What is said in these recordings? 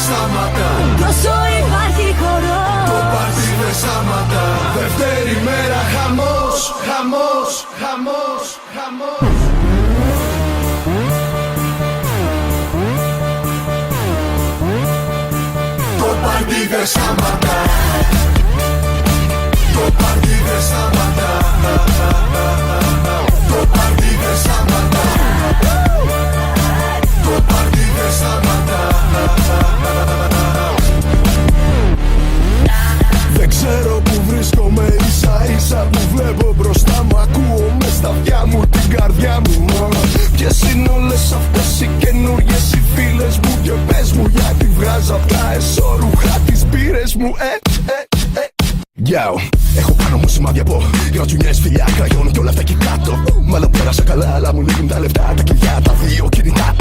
σταματά. Τόσο υπάρχει χορό. Το πάρτι δεν σταματά. Δευτέρη μέρα χαμός, χαμός, χαμός, χαμός. Το πάρτι δεν σταματά. Το πάρτι δεν σταματά. Το πάρτι δεν σταματά. Το πάρτι δεν σταματά. Δεν ξέρω που βρίσκομαι, ίσα ίσα που βλέπω μπροστά μου. Ακούω μες στα αυτιά μου την καρδιά μου. Ποιες είναι όλες αυτές οι καινούριες οι φίλες μου? Και πες μου γιατί βγάζω απ' τα εσώρουχα τις μπύρες μου. Yo, έχω πάνω μου σημάδια από γρατσουνιές, φιλιά, κραγιόν και όλα αυτά εκεί κάτω. Μάλλον πέρασα καλά, αλλά μου λείπουν τα λεφτά, τα κλειδιά, τα δύο κινητά.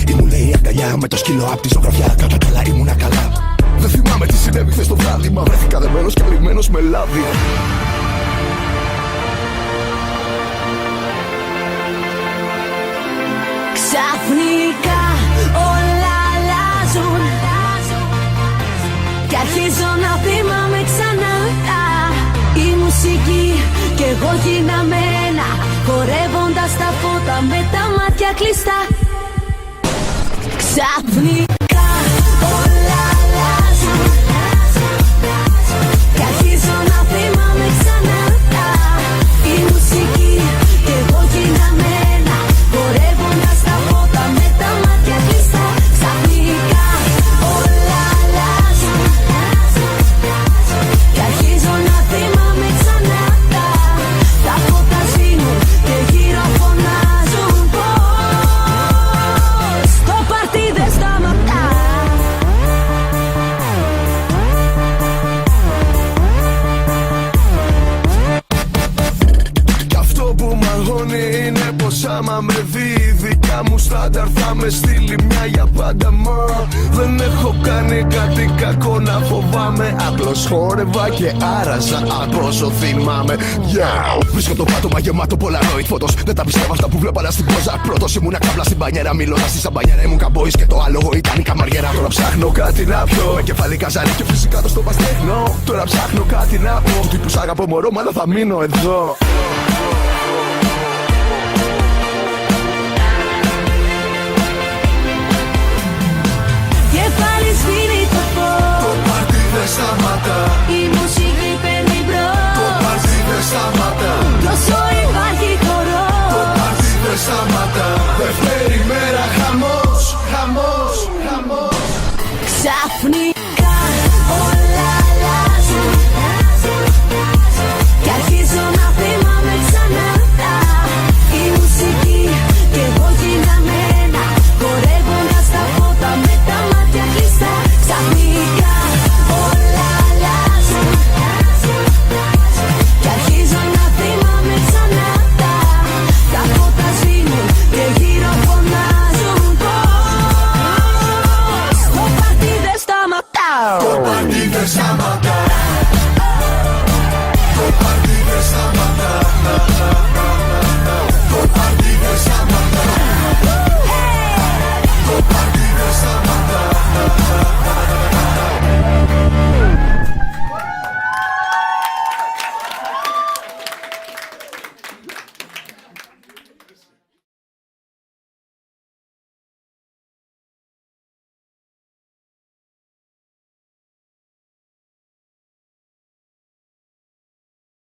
Ήμουν η αγκαλιά με το σκύλο απ' τη ζωγραφιά. Κατά καλά ήμουνα καλά. Δεν θυμάμαι τι συνέβη χθες το βράδυ. Μα βρέθηκα δεμένος και αλλημένος με λάδι. Ξαφνικά όλα αλλάζουν κι αρχίζω να θυμάμαι ξανά. Η μουσική κι εγώ γίναμε ένα, χορεύοντας τα φώτα με τα μάτια κλειστά. Ξαφνικά όλα αλλάζουν κι αρχίζω να θυμάμαι ξανά. Η μουσική κι εγώ γίναμε ένα, χορεύοντας τα φώτα με τα μάτια κλειστά. Ξαφνικά όλα αλλάζουν κι αρχίζω να θυμάμαι ξανά. Τα φώτα σβήνουν και γύρω φωνάζουν πως το πάρτι δεν σταματά. Κι αυτό που μ' αγχώνει είναι πως άμα με δει η δικιά μου στάνταρ θα με στείλει μια για πάντα. Μα δεν έχω κάνει κάτι κακό να φοβάμαι. Απλώς χόρευα και άραζα από όσο θυμάμαι. Βρίσκω το πάτωμα γεμάτο Polaroid φώτος. Δεν τα πιστεύω αυτά που βλέπω αλλά στην πόζα. Πρώτος ήμουνα κάμπλα στην μπανιέρα, μιλώντας στη σαμπανιέρα. Ήμουν καμπόης και το άλλο ήταν η καμαριέρα. Τώρα ψάχνω κάτι να πιω, με κεφάλι καζάρι και φυσικά το στο παστέχνω. Τώρα ψάχνω κάτι να πω, του τύπου σ' αγαπώ μωρό, μάλλον θα μείνω εδώ. Και πάλι σβήνει το φως. Το πάρτι δεν σταματά. Η μουσική παίρνει μπρος. Το πάρτι δεν σταματά. Τόσο υπάρχει χορό. Το πάρτι δεν σταματά. Δευτέρη μέρα χαμός, χαμός, χαμός. Ξαφνικά